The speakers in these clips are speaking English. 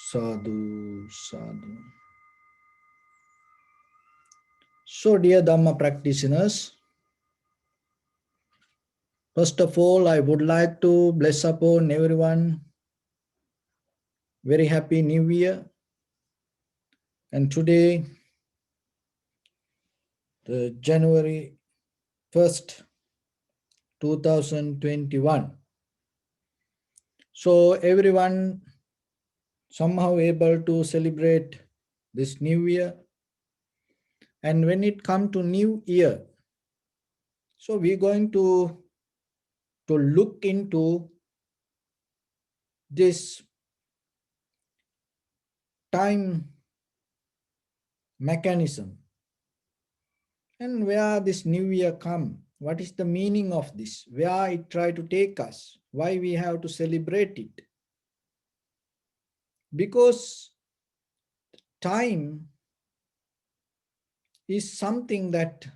Sadhu, sadhu. So, dear Dharma practitioners, first of all, I would like to bless upon everyone. Very happy New Year. And today, the January 1st, 2021. So, everyone somehow able to celebrate this New Year. And when it comes to New Year, so we're going to look into this time mechanism and where this new year come, what is the meaning of this, where it try to take us, why we have to celebrate it. Because time is something that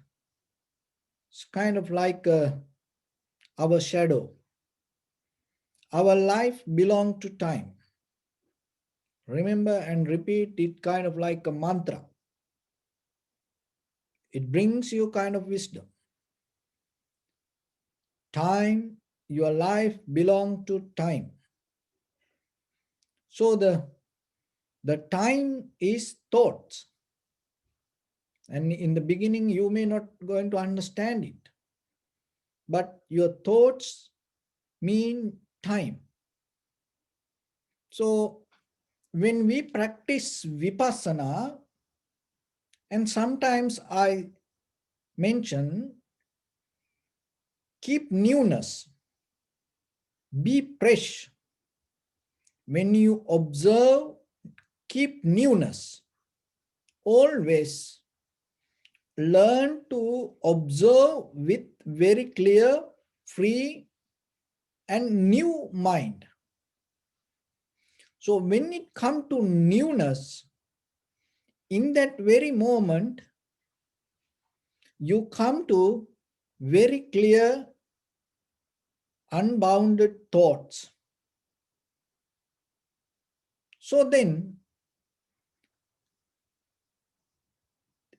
is kind of like our shadow. Our life belongs to time. Remember and repeat it, kind of like a mantra. It brings you kind of wisdom. Time, your life belongs to time. So the time is thoughts. And in the beginning, you may not going to understand it. But your thoughts mean time. So when we practice vipassana, and sometimes I mention, keep newness, be fresh. When you observe, keep newness. Always learn to observe with very clear, free, and new mind. So when it comes to newness, in that very moment, you come to very clear, unbounded thoughts. So then,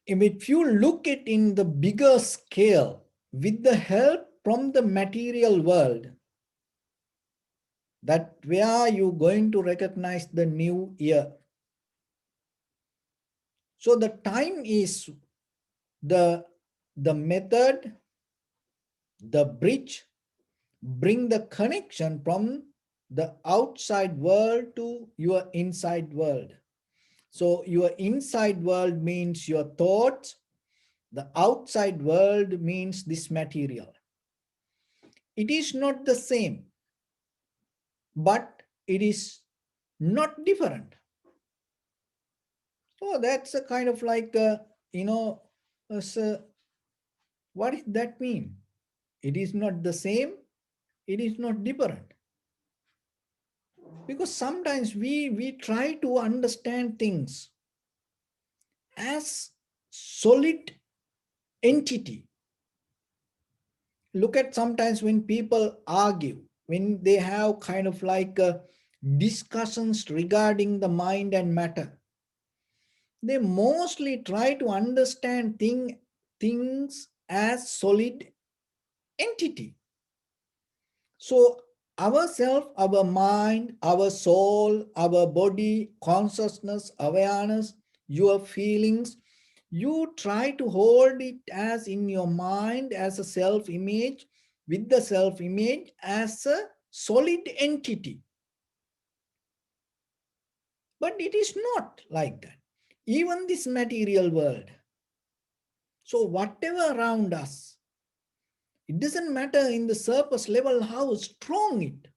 if you look at in the bigger scale, with the help from the material world, that where you going to recognize the new year. So the time is the method, the bridge, bring the connection from the outside world to your inside world. So your inside world means your thoughts, the outside world means this material. It is not the same, but it is not different. So that's a kind of like, what does that mean? It is not the same, it is not different. Because sometimes we try to understand things as solid entity. Look at sometimes when people argue, when they have kind of like discussions regarding the mind and matter, they mostly try to understand things as solid entity. So ourself, our mind, our soul, our body, consciousness, awareness, your feelings, you try to hold it as in your mind as a self-image, with the self-image as a solid entity. But it is not like that. Even this material world. So whatever around us, it doesn't matter in the surface level how strong it.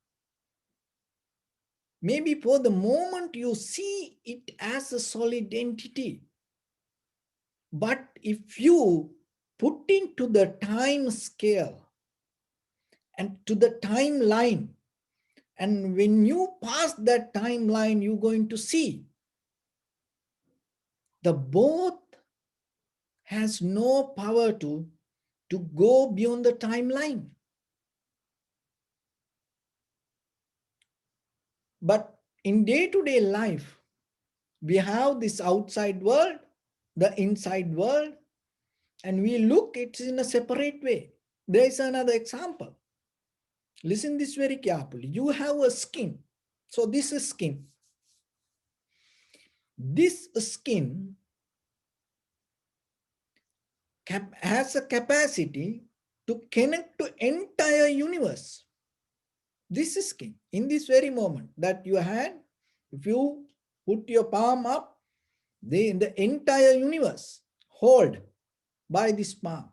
Maybe for the moment you see it as a solid entity. But if you put into the time scale and to the timeline, and when you pass that timeline, you're going to see the both has no power to go beyond the timeline. But in day-to-day life, We have this outside world, the inside world, and we look it in a separate way. There is another example. Listen this very carefully. You have a skin. So this is skin. This skin has a capacity to connect to entire universe. This is skin. In this very moment that you had, if you put your palm up, the entire universe hold by this palm.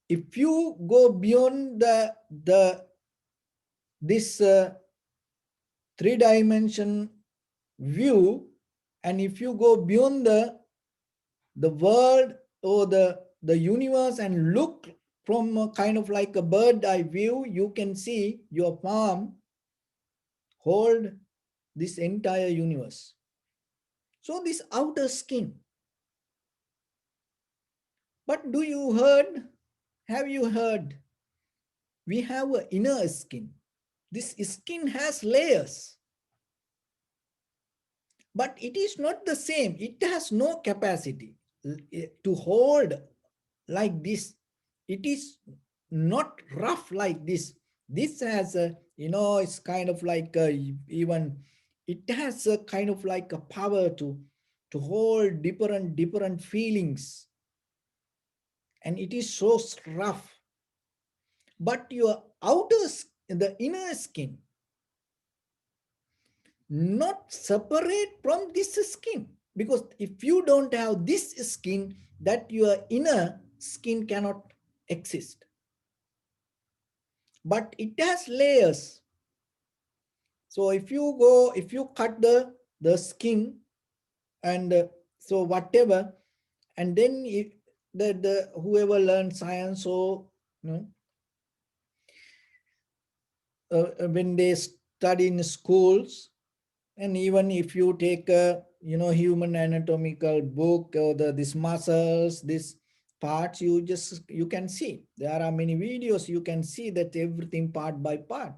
If you go beyond this three-dimension view, and if you go beyond the world or the universe and look from a kind of like a bird eye view, you can see your palm hold this entire universe. So this outer skin. But have you heard, we have an inner skin. This skin has layers, but it is not the same. It has no capacity to hold like this. It is not rough like this. This has a, it's kind of like even, it has a kind of like a power to hold different feelings. And it is so rough. But your the inner skin, not separate from this skin. Because if you don't have this skin, that your inner skin cannot exist. But it has layers. So if you cut the skin, and so whatever, and then if the whoever learned science, so when they study in schools, and even if you take a human anatomical book, or this muscles, this parts, you can see there are many videos, you can see that everything part by part.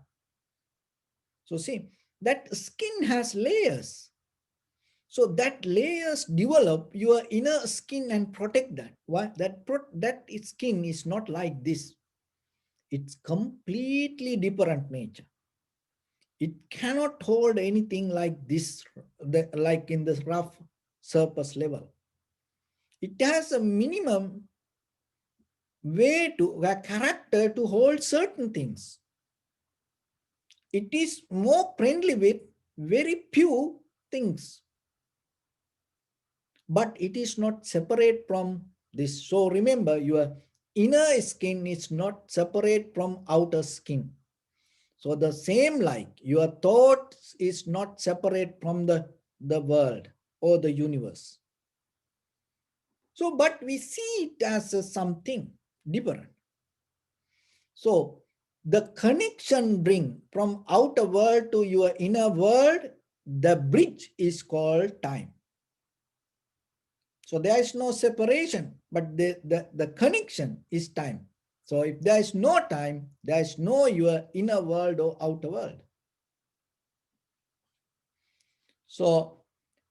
So see, that skin has layers. So that layers develop your inner skin and protect that. Why? That skin is not like this. It's completely different nature. It cannot hold anything like this, like in the rough surface level. It has a minimum a character to hold certain things. It is more friendly with very few things, but it is not separate from this. So remember, your inner skin is not separate from outer skin. So the same, like your thoughts is not separate from the world or the universe. So, but we see it as something different. So the connection bring from outer world to your inner world, the bridge is called time. So there is no separation, but the connection is time. So if there is no time, there is no your inner world or outer world. So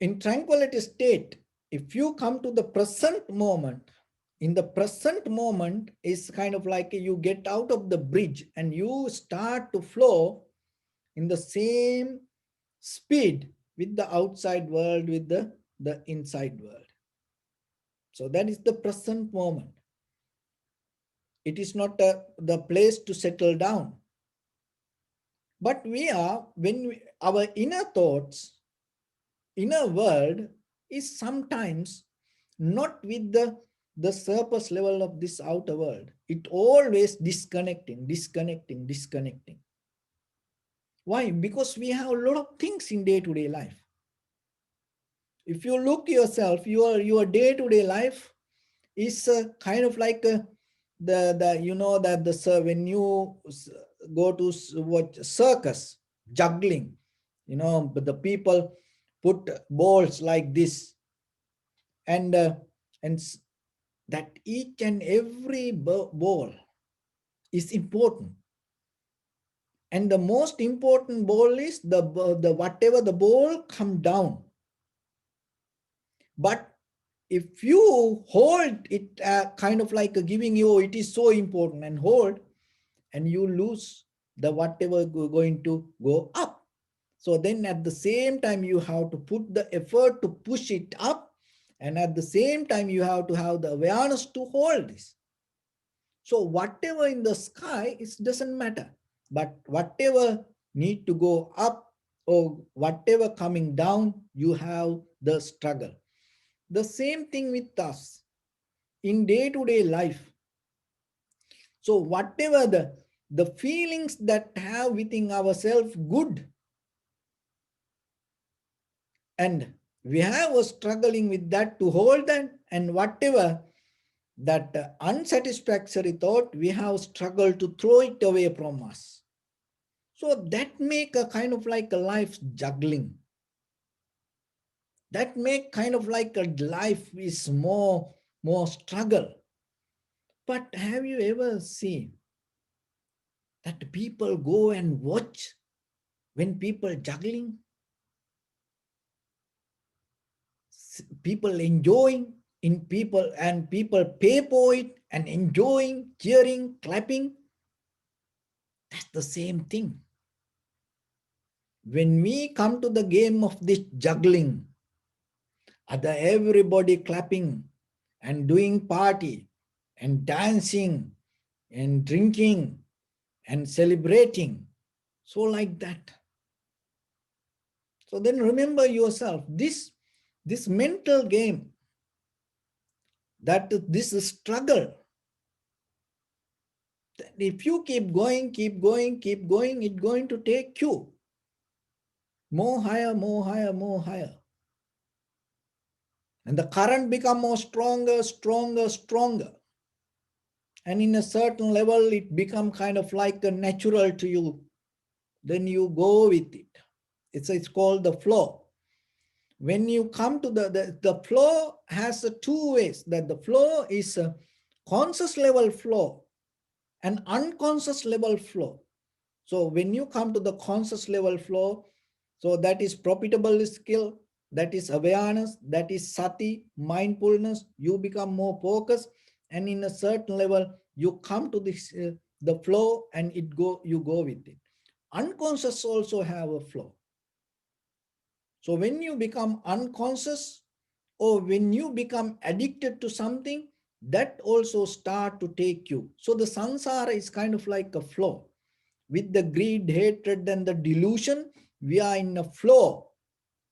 in tranquility state, if you come to the present moment, in the present moment is kind of like you get out of the bridge and you start to flow in the same speed with the outside world, with the inside world. So that is the present moment. It is not the place to settle down. But our inner thoughts, inner world is sometimes not with the surface level of this outer world. It always disconnecting. Why? Because we have a lot of things in day-to-day life. If you look yourself, your day-to-day life is kind of like when you go to what circus, juggling, but the people put balls like this, and that each and every ball is important, And the most important ball is the whatever the ball come down. But if you hold it, kind of like giving you, it is so important, and hold, and you lose the whatever going to go up. So then at the same time, you have to put the effort to push it up. And at the same time, you have to have the awareness to hold this. So whatever in the sky, it doesn't matter. But whatever need to go up or whatever coming down, you have the struggle. The same thing with us in day-to-day life. So whatever the feelings that have within ourselves good, and we have a struggling with that to hold that, and whatever that unsatisfactory thought, we have struggled to throw it away from us. So that make a kind of like a life juggling. That make kind of like a life is more struggle. But have you ever seen that people go and watch when people juggling? People enjoying in people, and people pay for it and enjoying, cheering, clapping. That's the same thing. When we come to the game of this juggling, other everybody clapping and doing party and dancing and drinking and celebrating. So like that. So then remember yourself, this mental game, that this struggle, if you keep going, it's going to take you more higher, more higher, more higher. And the current become more stronger, stronger, stronger. And in a certain level, it become kind of like a natural to you. Then you go with it. It's called the flow. When you come to the flow has two ways. That the flow is a conscious level flow and unconscious level flow. So when you come to the conscious level flow, so that is profitable skill, that is awareness, that is sati, mindfulness, you become more focused, and in a certain level, you come to this the flow, and you go with it. Unconscious also have a flow. So when you become unconscious, or when you become addicted to something, that also start to take you. So the samsara is kind of like a flow. With the greed, hatred, and the delusion, we are in a flow.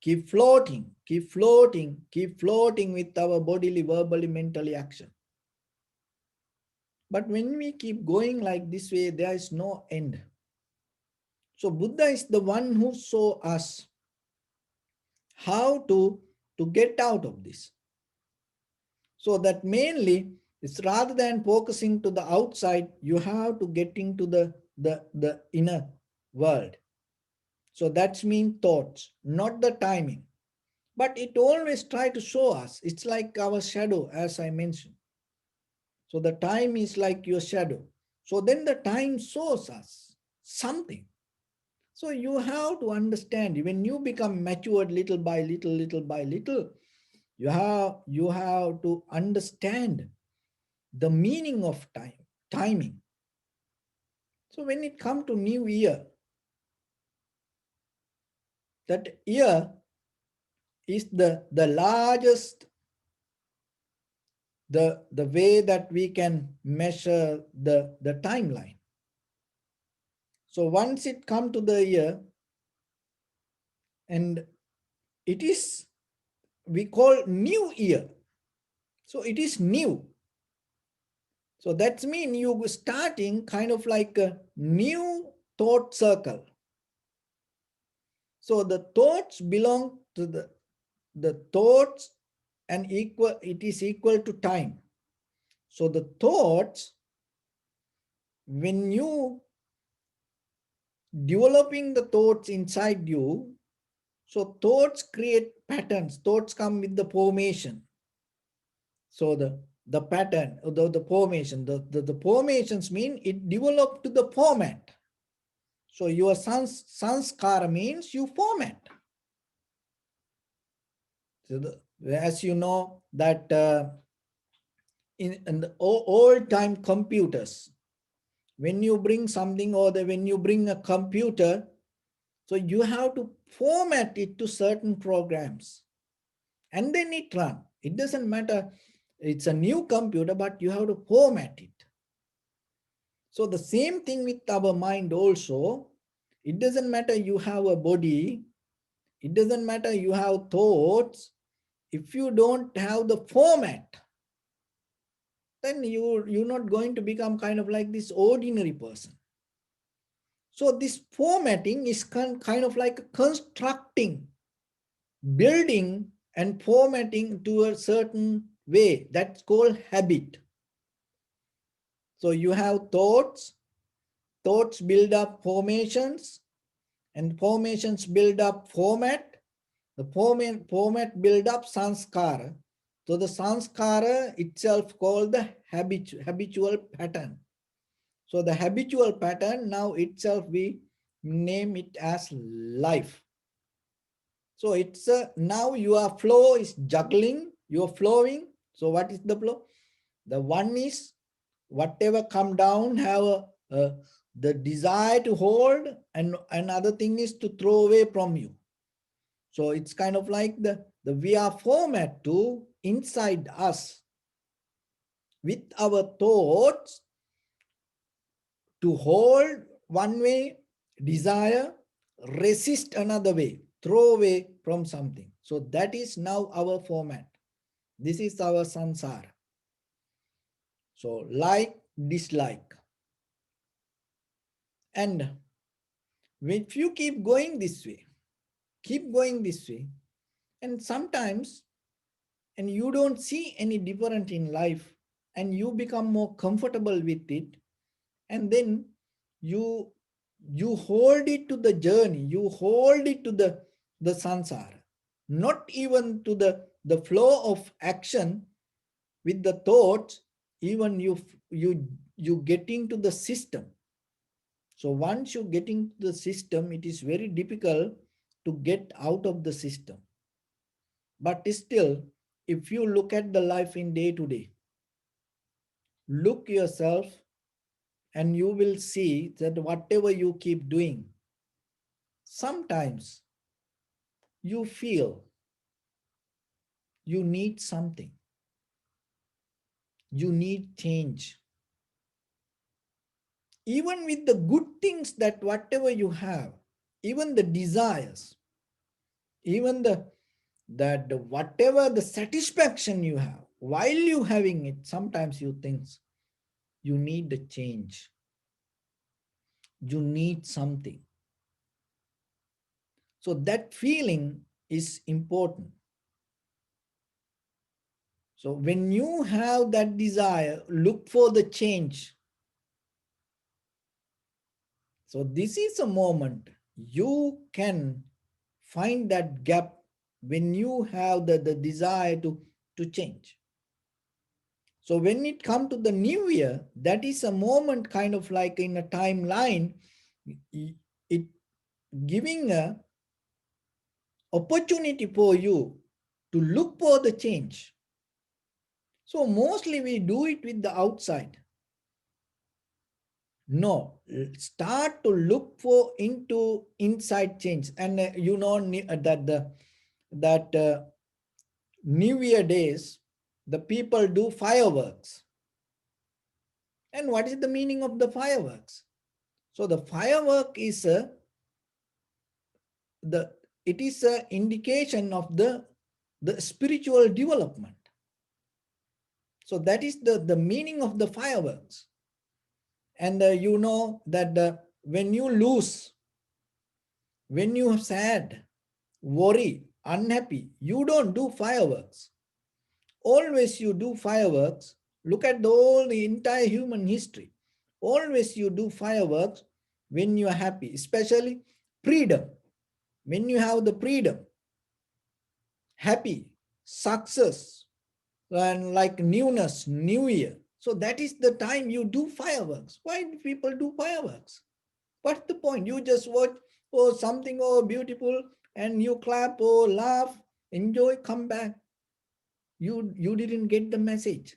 Keep floating, keep floating, keep floating with our bodily, verbally, mentally action. But when we keep going like this way, there is no end. So Buddha is the one who saw us how to get out of this. So that mainly it's rather than focusing to the outside, you have to get into the inner world. So that's mean thoughts, not the timing. But it always try to show us. It's like our shadow, as I mentioned. So the time is like your shadow. So then the time shows us something. So you have to understand, when you become matured little by little, little by little, you have to understand the meaning of time, timing. So when it comes to new year, that year is the largest, the way that we can measure the timeline. So once it come to the year, and it is, we call new year. So it is new. So that's mean you starting kind of like a new thought circle. So the thoughts belong to the thoughts, and equal, it is equal to time. So the thoughts, when you developing the thoughts inside you, so thoughts create patterns. Thoughts come with the formation. So the pattern, the formation, the formations mean it developed to the format. So your sanskara means you format. So as you know that in the old time computers, when you bring something or when you bring a computer, so you have to format it to certain programs and then it run. It doesn't matter, it's a new computer, but you have to format it. So the same thing with our mind also. It doesn't matter you have a body, it doesn't matter you have thoughts. If you don't have the format, then you're not going to become kind of like this ordinary person. So this formatting is kind of like constructing, building and formatting to a certain way. That's called habit. So you have thoughts, thoughts build up formations, and formations build up format. The format build up sanskara. So the sanskara itself called the habitual pattern. So the habitual pattern now itself we name it as life. So it's now your flow is juggling, you're flowing. So what is the flow? The one is whatever come down have the desire to hold, and another thing is to throw away from you. So it's kind of like the we are format to inside us with our thoughts to hold one way, desire, resist another way, throw away from something. So that is now our format. This is our sansara. So like, dislike. And if you keep going this way, and sometimes, and you don't see any different in life, and you become more comfortable with it, and then you you hold it to the journey, you hold it to the sansara, not even to the flow of action with the thoughts, even you get into the system. So once you get into the system, it is very difficult to get out of the system. But still, if you look at the life in day to day, look yourself, and you will see that whatever you keep doing, sometimes you feel you need something, you need change. Even with the good things that whatever you have, even the desires, even the whatever the satisfaction you have, while you having it, sometimes you think you need a change, you need something. So that feeling is important. So when you have that desire, look for the change. So this is a moment you can find that gap when you have the desire to change. So when it comes to the new year, that is a moment kind of like in a timeline, it giving a opportunity for you to look for the change. So mostly we do it with the outside. No, start to look for into inside change. And you know that New Year days, the people do fireworks. And what is the meaning of the fireworks? So the firework is the it is an indication of the spiritual development. So that is the meaning of the fireworks. And you know that when you lose, when you are sad, worry, unhappy, you don't do fireworks. Always you do fireworks. Look at the entire human history. Always you do fireworks when you are happy, especially freedom. When you have the freedom, happy, success, and like newness, new year. So that is the time you do fireworks. Why do people do fireworks? What's the point? You just watch, oh, something, oh, beautiful, and you clap, oh, laugh, enjoy, come back. You didn't get the message.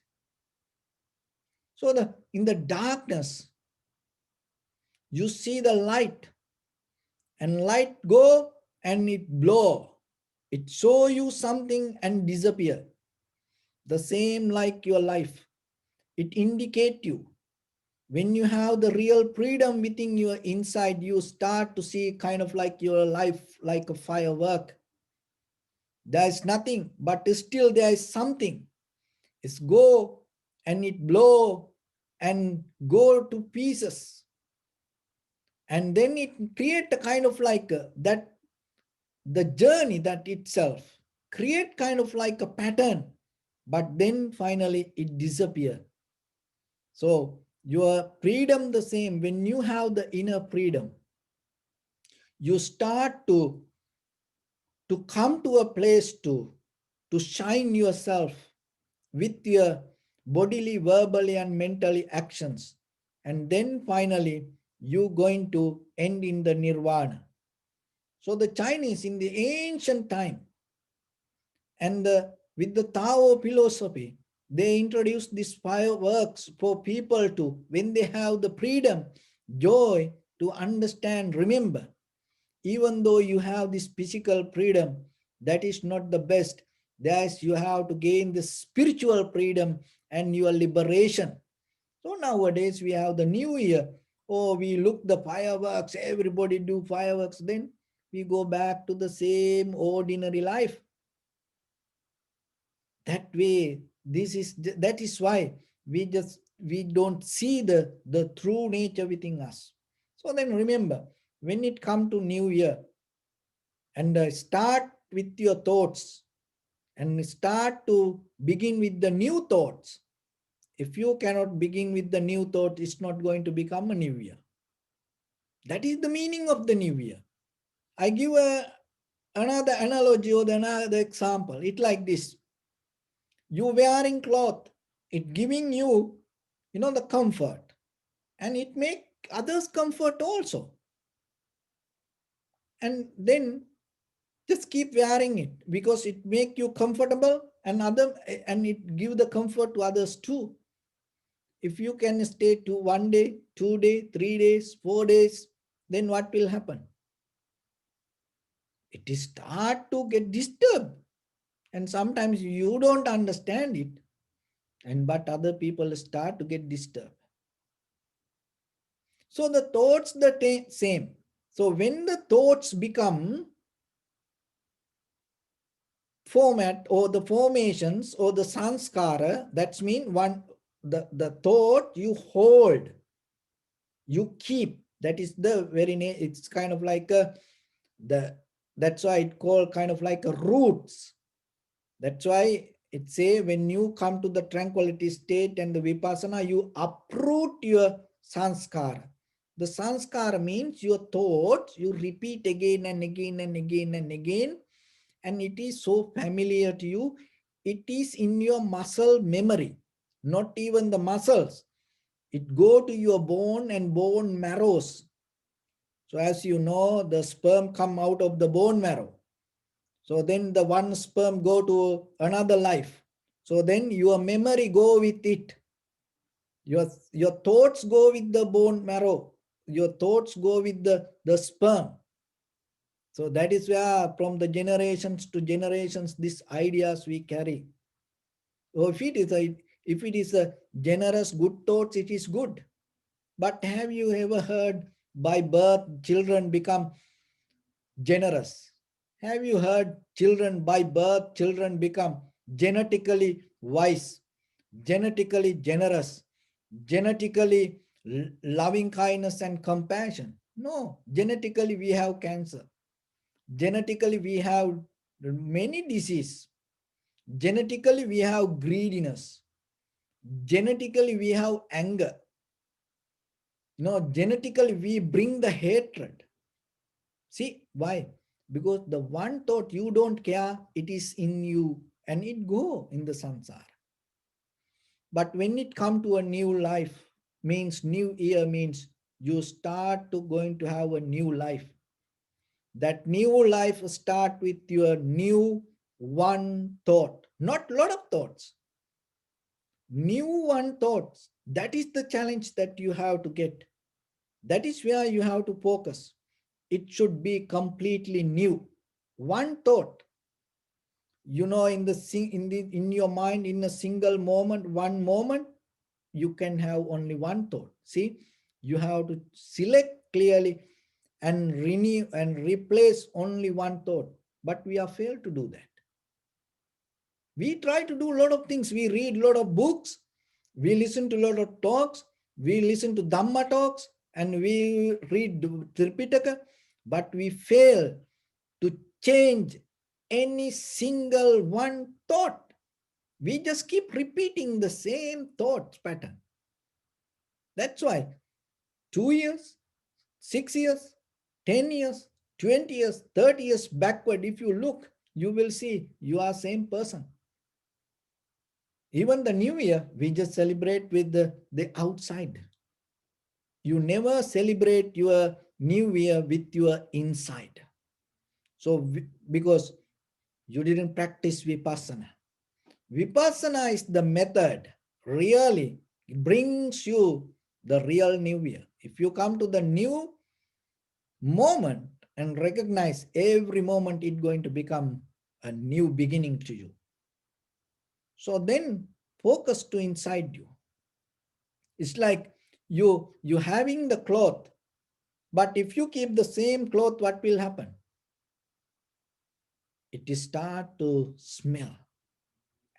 So in the darkness, you see the light, and light go and it blow. It show you something and disappear. The same like your life. It indicate you. When you have the real freedom within your inside, you start to see kind of like your life like a firework. There is nothing, but still there is something. It's go and it blow and go to pieces. And then it create a kind of like that the journey that itself create kind of like a pattern, but then finally it disappear. So your freedom the same. When you have the inner freedom, you start to come to a place to shine yourself with your bodily, verbally, and mentally actions. And then finally, you going to end in the nirvana. So the Chinese in the ancient time and with the Tao philosophy, they introduced these fireworks for people to, when they have the freedom, joy to understand, remember, even though you have this physical freedom, that is not the best. Thus, you have to gain the spiritual freedom and your liberation. So nowadays we have the new year. Oh, we look the fireworks, everybody do fireworks. Then we go back to the same ordinary life. That way, that is why we don't see the true nature within us. So then remember, when it come to new year, and start with your thoughts and start to begin with the new thoughts. If you cannot begin with the new thought, it's not going to become a new year. That is the meaning of the new year. I give another analogy or another example. It like this. You wearing cloth, it giving you, the comfort, and it make others comfort also. And then just keep wearing it because it make you comfortable and it give the comfort to others too. If you can stay to 1 day, 2 day, 3 days, 4 days, then what will happen? It is start to get disturbed, and sometimes you don't understand it, and but other people start to get disturbed. So the thoughts the same. So when the thoughts become format or the formations or the sanskara, that's mean the thought you hold, you keep. That is the very name. It's kind of like the that's why it called kind of like a roots. That's why it say when you come to the tranquility state and the vipassana, you uproot your sanskara. The sanskara means your thoughts, you repeat again and again and again and again, and it is so familiar to you. It is in your muscle memory, not even the muscles. It go to your bone and bone marrows. So as you know, the sperm come out of the bone marrow. So then the one sperm go to another life. So then your memory go with it. Your thoughts go with the bone marrow. Your thoughts go with the sperm. So that is where from the generations to generations, these ideas we carry. So if it is a generous good thoughts, it is good. But have you ever heard by birth children become generous? Have you heard children by birth, children become genetically wise, genetically generous, genetically loving kindness and compassion? No, genetically we have cancer. Genetically we have many diseases. Genetically we have greediness. Genetically we have anger. No, genetically we bring the hatred. See why? Because the one thought you don't care, it is in you and it go in the samsara. But when it come to a new life, means new year, means you start to going to have a new life. That new life start with your new one thought, not lot of thoughts, new one thoughts. That is the challenge that you have to get. That is where you have to focus. It should be completely new. One thought, in in your mind, in a single moment, one moment, you can have only one thought. See, you have to select clearly and renew and replace only one thought. But we are failed to do that. We try to do a lot of things. We read a lot of books. We listen to a lot of talks. We listen to Dhamma talks and we read Tripitaka, but we fail to change any single one thought. We just keep repeating the same thought pattern. That's why 2 years, 6 years, 10 years, 20 years, 30 years backward, if you look, you will see you are same person. Even the new year, we just celebrate with the outside. You never celebrate your new year with your inside. So, because you didn't practice Vipassana. Vipassana is the method, really, it brings you the real new year. If you come to the new moment and recognize every moment, it's going to become a new beginning to you. So then focus to inside you. It's like you having the cloth, but if you keep the same cloth, what will happen? It will start to smell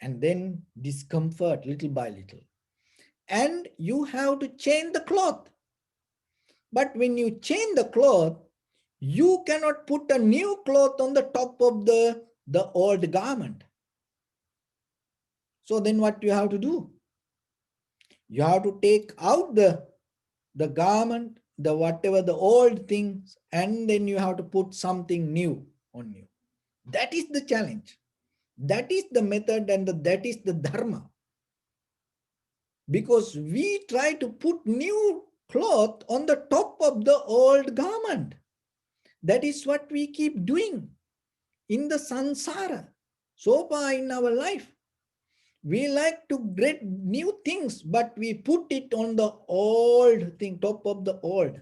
and then discomfort little by little. And you have to change the cloth. But when you change the cloth, you cannot put a new cloth on the top of the old garment. So then what you have to do? You have to take out the garment, the whatever the old things, and then you have to put something new on you. That is the challenge. That is the method, and that is the dharma. Because we try to put new cloth on the top of the old garment. That is what we keep doing in the samsara. So far in our life, we like to get new things, but we put it on the old thing, top of the old.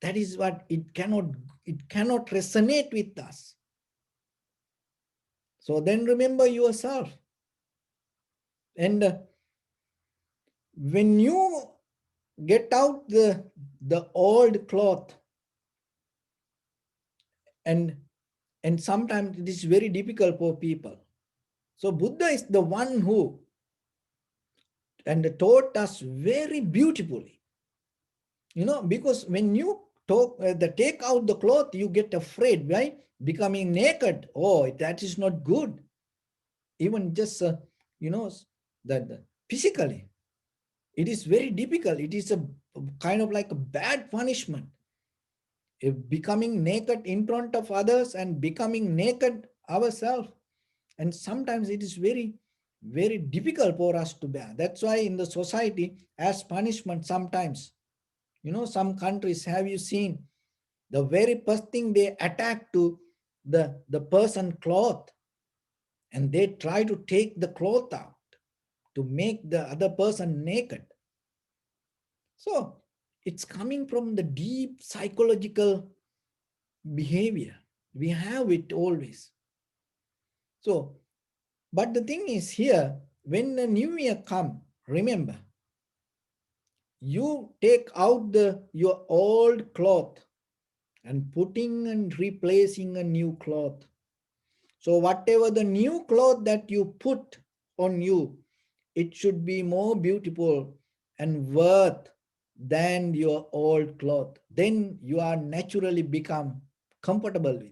That is what it cannot resonate with us. So then remember yourself. And when you get out the old cloth, and sometimes it is very difficult for people. So Buddha is the one who and taught us very beautifully. Because when you take out the cloth, you get afraid, right? Becoming naked. Oh, that is not good. Even just, that physically, it is very difficult. It is a kind of like a bad punishment. If becoming naked in front of others and becoming naked ourselves. And sometimes it is very, very difficult for us to bear. That's why in the society, as punishment, sometimes, some countries, have you seen the very first thing they attack to the person cloth, and they try to take the cloth out to make the other person naked. So it's coming from the deep psychological behavior. We have it always. So, but the thing is here, when the new year come, remember, you take out your old cloth and putting and replacing a new cloth. So whatever the new cloth that you put on you, it should be more beautiful and worth than your old cloth. Then you are naturally become comfortable with it.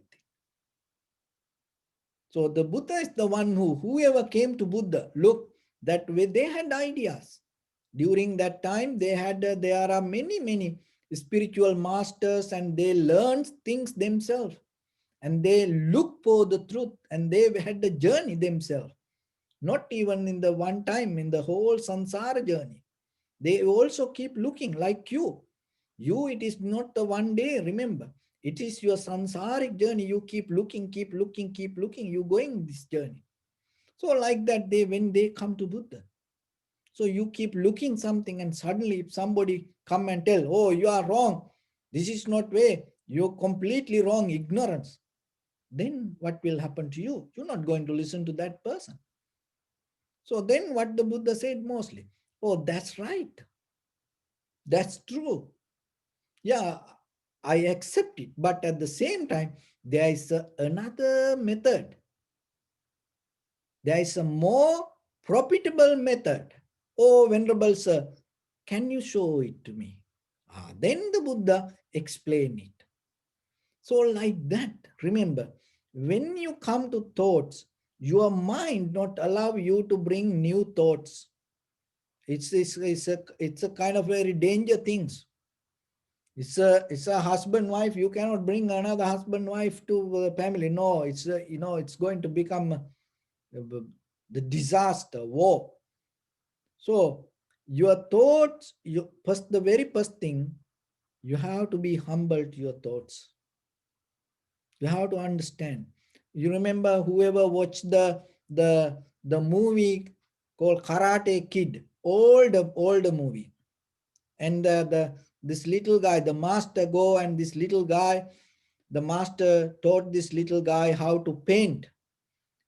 So the Buddha is the one whoever came to Buddha, look, that way they had ideas. During that time, there are many spiritual masters, and they learned things themselves, and they look for the truth, and they had the journey themselves. Not even in the one time, in the whole samsara journey. They also keep looking like you. It is not the one day, remember. It is your sansaric journey. You keep looking, keep looking, keep looking. You going this journey. So like that, when they come to Buddha. So you keep looking something, and suddenly if somebody come and tell, oh, you are wrong, this is not way, you're completely wrong, ignorance. Then what will happen to you? You're not going to listen to that person. So then what the Buddha said mostly, oh, that's right. That's true. Yeah, I accept it. But at the same time, there is another method. There is a more profitable method. Oh, Venerable Sir, can you show it to me? Then the Buddha explained it. So like that, remember, when you come to thoughts, your mind not allow you to bring new thoughts. It's a kind of very danger things. It's a husband wife. You cannot bring another husband wife to the family. No, it's going to become the disaster, war. So your thoughts, the very first thing, you have to be humble to your thoughts. You have to understand. You remember whoever watched the movie called Karate Kid, older movie, and this little guy, the master go, and this little guy, the master taught this little guy how to paint,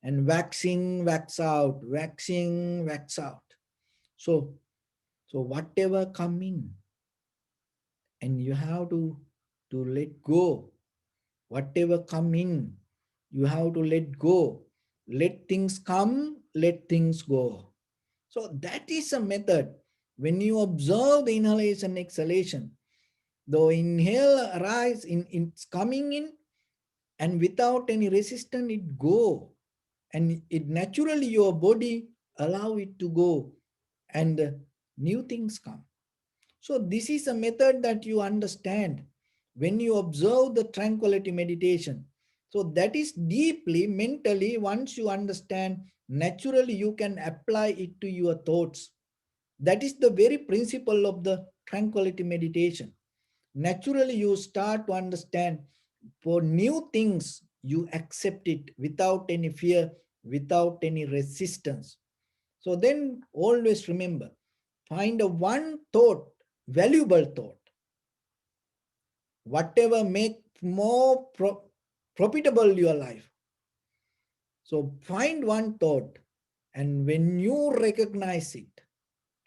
and waxing, wax out, waxing, wax out. So whatever come in, and you have to let go. Whatever come in, you have to let go. Let things come, let things go. So that is a method. When you observe the inhalation, exhalation, the inhale arise, it's coming in, and without any resistance, it go. And it naturally, your body allow it to go, and new things come. So this is a method that you understand when you observe the tranquility meditation. So that is deeply mentally, once you understand, naturally you can apply it to your thoughts. That is the very principle of the tranquility meditation. Naturally you start to understand, for new things you accept it without any fear, without any resistance. So then always remember, find a one thought, valuable thought, whatever make more profitable your life. So find one thought, and when you recognize it,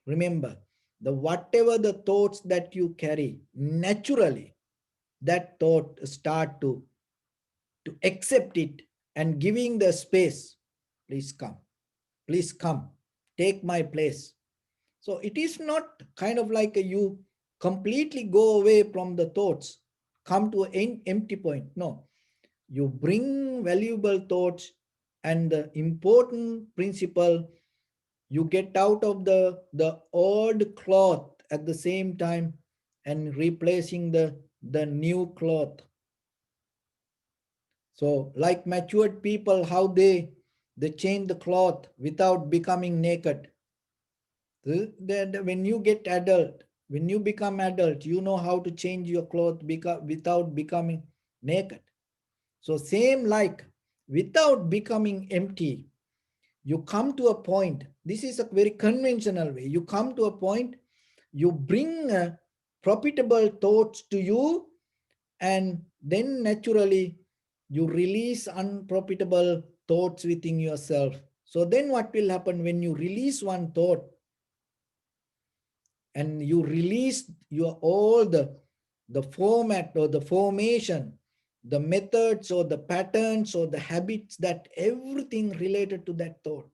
remember, the whatever the thoughts that you carry, naturally that thought start to accept it, and giving the space. Please come, please come, take my place. So it is not kind of like you completely go away from the thoughts, come to an empty point. No, you bring valuable thoughts, and the important principle, you get out of the old cloth at the same time, and replacing the new cloth. So like matured people, how they change the cloth without becoming naked. When you get adult, when you become adult, you know how to change your clothes without becoming naked. So same like, without becoming empty, you come to a point. This is a very conventional way. You come to a point, you bring profitable thoughts to you, and then naturally you release unprofitable thoughts within yourself. So then what will happen when you release one thought, and you release your all the format or the formation, the methods or the patterns or the habits, that everything related to that thought,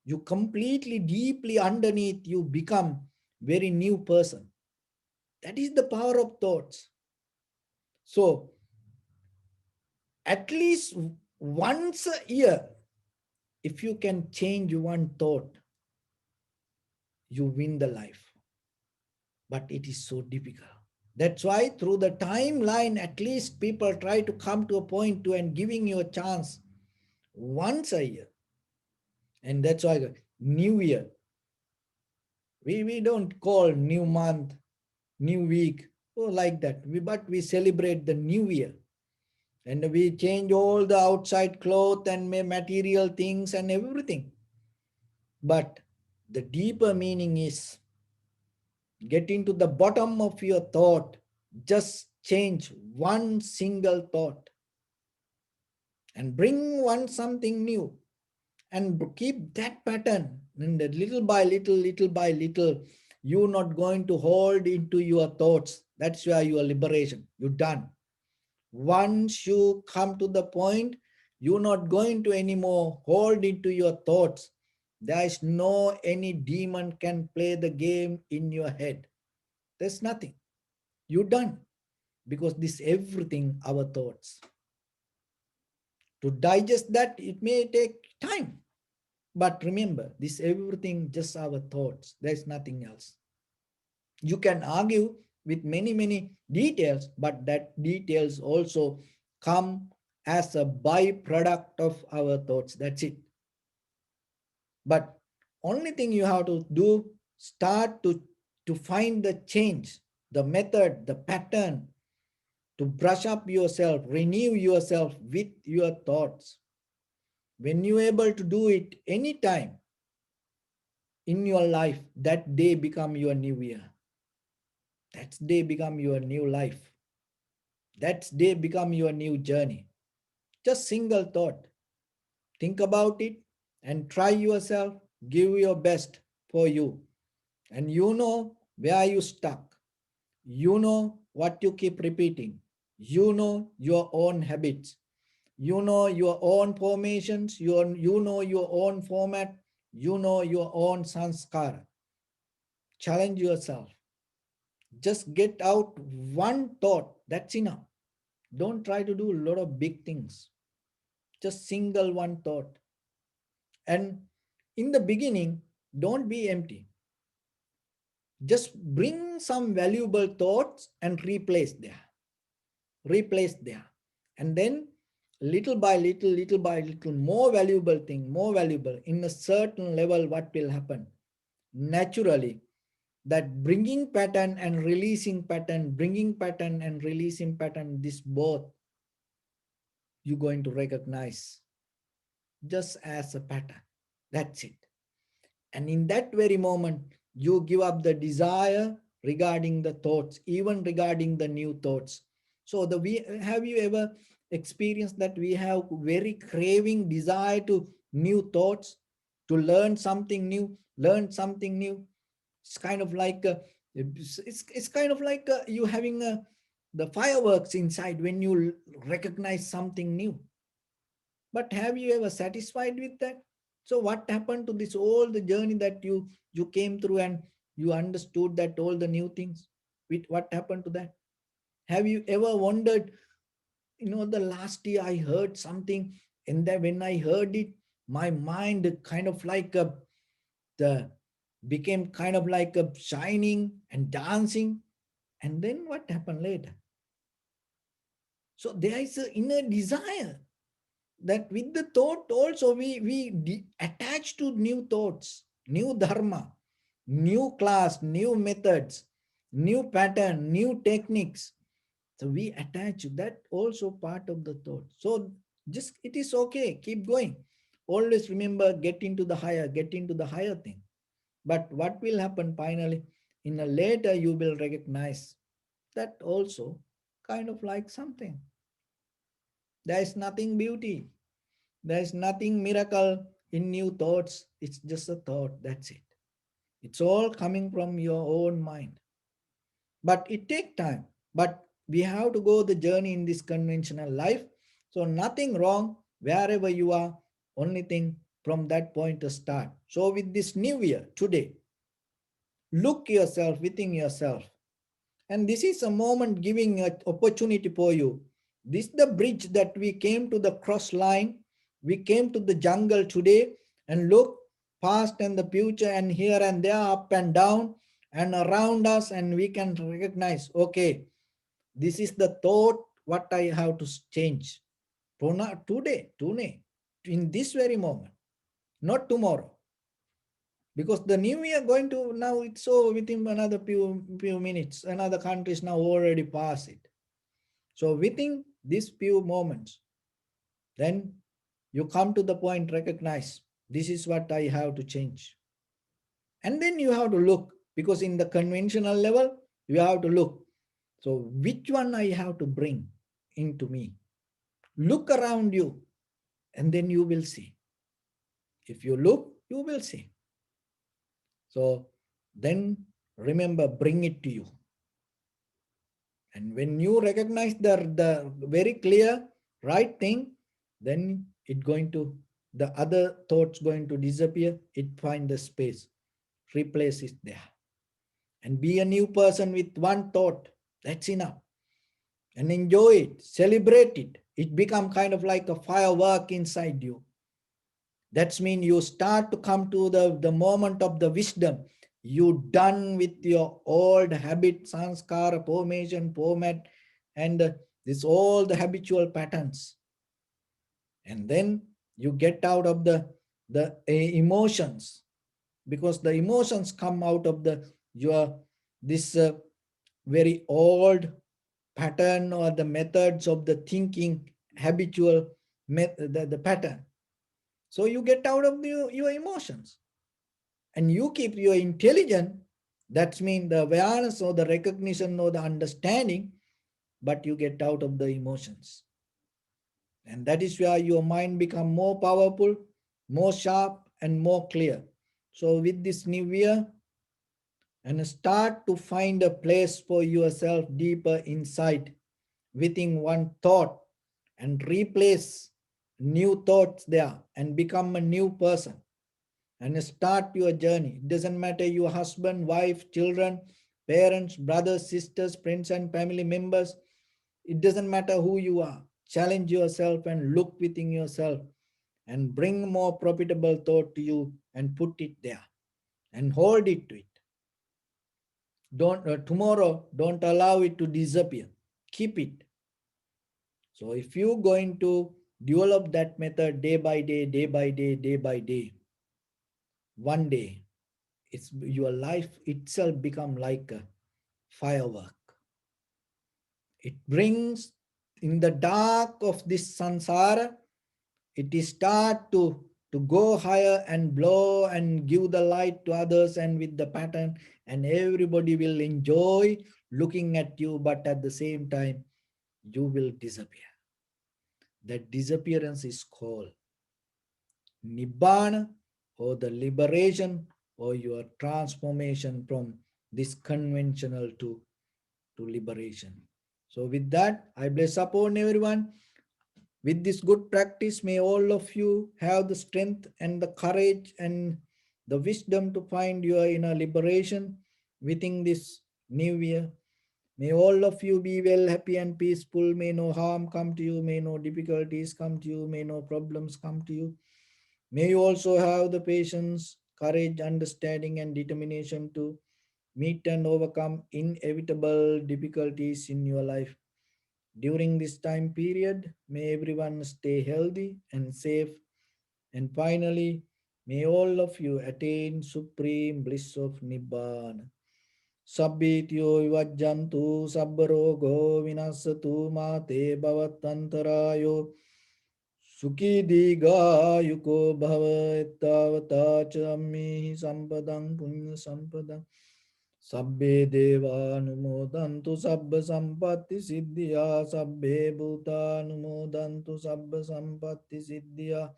you completely deeply underneath, you become very new person. That is the power of thoughts. So at least once a year, if you can change one thought, you win the life. But it is so difficult. That's why through the timeline, at least people try to come to a point to and giving you a chance once a year. And that's why New Year, we don't call new month, new week. So like that. But we celebrate the new year and we change all the outside cloth and material things and everything. But the deeper meaning is getting to the bottom of your thought. Just change one single thought and bring one something new and keep that pattern. And little by little by little, you're not going to hold into your thoughts. That's where your liberation. You're done. Once you come to the point, you're not going to anymore hold into your thoughts. There is no any demon can play the game in your head. There's nothing. You're done. Because this everything our thoughts. To digest that, it may take time. But remember, this everything just our thoughts. There's nothing else. You can argue with many details, but that details also come as a byproduct of our thoughts. That's it. But only thing you have to do, start to find the change, the method, the pattern, to brush up yourself, renew yourself with your thoughts. When you're able to do it anytime in your life, that day become your new year. That day become your new life. That day become your new journey. Just single thought. Think about it and try yourself. Give your best for you. And you know where you stuck. You know what you keep repeating. You know your own habits. You know your own formations. You know your own format. You know your own sanskara. Challenge yourself. Just get out one thought. That's enough. Don't try to do a lot of big things. Just single one thought. And in the beginning, don't be empty. Just bring some valuable thoughts and replace there. And then little by little, more valuable in a certain level, what will happen? Naturally, that bringing pattern and releasing pattern, bringing pattern and releasing pattern, this both you're going to recognize just as a pattern. That's it. And in that very moment, you give up the desire regarding the thoughts, even regarding the new thoughts. So we have you ever experienced that we have very craving desire to new thoughts, to learn something new. It's kind of like it's kind of like you having the fireworks inside when you recognize something new. But have you ever satisfied with that? So what happened to this all the journey that you came through and you understood that all the new things? With what happened to that? Have you ever wondered, the last year I heard something, and then when I heard it, my mind kind of like the became kind of like a shining and dancing. And then what happened later? So there is an inner desire that with the thought also we attach to new thoughts, new dharma, new class, new methods, new pattern, new techniques. So we attach that also part of the thought. So just it is okay, keep going. Always remember, get into the higher thing. But what will happen finally? In a later you will recognize that also kind of like something. There is nothing beauty. There is nothing miracle in new thoughts. It's just a thought. That's it. It's all coming from your own mind. But it takes time. But we have to go the journey in this conventional life. So nothing wrong wherever you are. Only thing from that point to start. So with this new year today, look yourself within yourself. And this is a moment giving an opportunity for you. This is the bridge that we came to the cross line. We came to the jungle today and look past and the future and here and there, up and down and around us, and we can recognize, okay, this is the thought what I have to change. Today, in this very moment, not tomorrow. Because the new year going to now, it's so within another few minutes, another countries now already pass it. So within these few moments, then you come to the point, recognize this is what I have to change. And then you have to look, because in the conventional level, you have to look. So which one I have to bring into me? Look around you, and then you will see. If you look, you will see. So then remember, bring it to you. And when you recognize the very clear right thing, then it going to, the other thoughts going to disappear. It find the space, replace it there. And be a new person with one thought. That's enough. And enjoy it, celebrate it. It become kind of like a firework inside you. That's mean you start to come to the moment of the wisdom. You done with your old habit, sanskara, formation, format, and this all the habitual patterns. And then you get out of the emotions, because the emotions come out of the your this very old pattern or the methods of the thinking habitual the pattern. So you get out of your emotions, and you keep your intelligence. That's mean the awareness or the recognition or the understanding, but you get out of the emotions. And that is where your mind become more powerful, more sharp, and more clear. So with this new year, and start to find a place for yourself deeper inside within one thought, and replace new thoughts there and become a new person and start your journey. It doesn't matter your husband, wife, children, parents, brothers, sisters, friends, and family members. It doesn't matter who you are. Challenge yourself and look within yourself and bring more profitable thought to you and put it there and hold it to it. Don't tomorrow, don't allow it to disappear. Keep it. So if you're going to develop that method day by day, day by day, day by day, one day it's your life itself become like a firework. It brings in the dark of this sansara, it is start to go higher and blow and give the light to others and with the pattern, and everybody will enjoy looking at you, but at the same time you will disappear. That disappearance is called nibbana, or the liberation, or your transformation from this conventional to liberation. So with that, I bless upon everyone. With this good practice, may all of you have the strength and the courage and the wisdom to find your inner liberation within this new year. May all of you be well, happy, and peaceful. May no harm come to you. May no difficulties come to you. May no problems come to you. May you also have the patience, courage, understanding, and determination to meet and overcome inevitable difficulties in your life. During this time period, may everyone stay healthy and safe. And finally, may all of you attain supreme bliss of Nibbana. Sabbityo vivajjantu sabbarogo vinasatu mate bhavatantarayo Sukhi diga yuko bhava ettavata chammi sampadang punya sampadang Sabbe deva numodantu sabba sampatti siddhya Sabbe bhuta numodantu sabba sampatti siddhya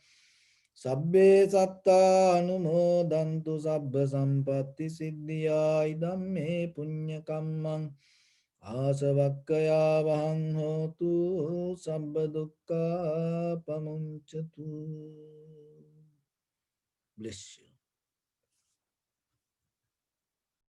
Sabbe satta numodantu sabba sampatti siddhya Idam me punya kammang Asavakkaya vahang hotu sabba dukkha pamunchatu. Bless you.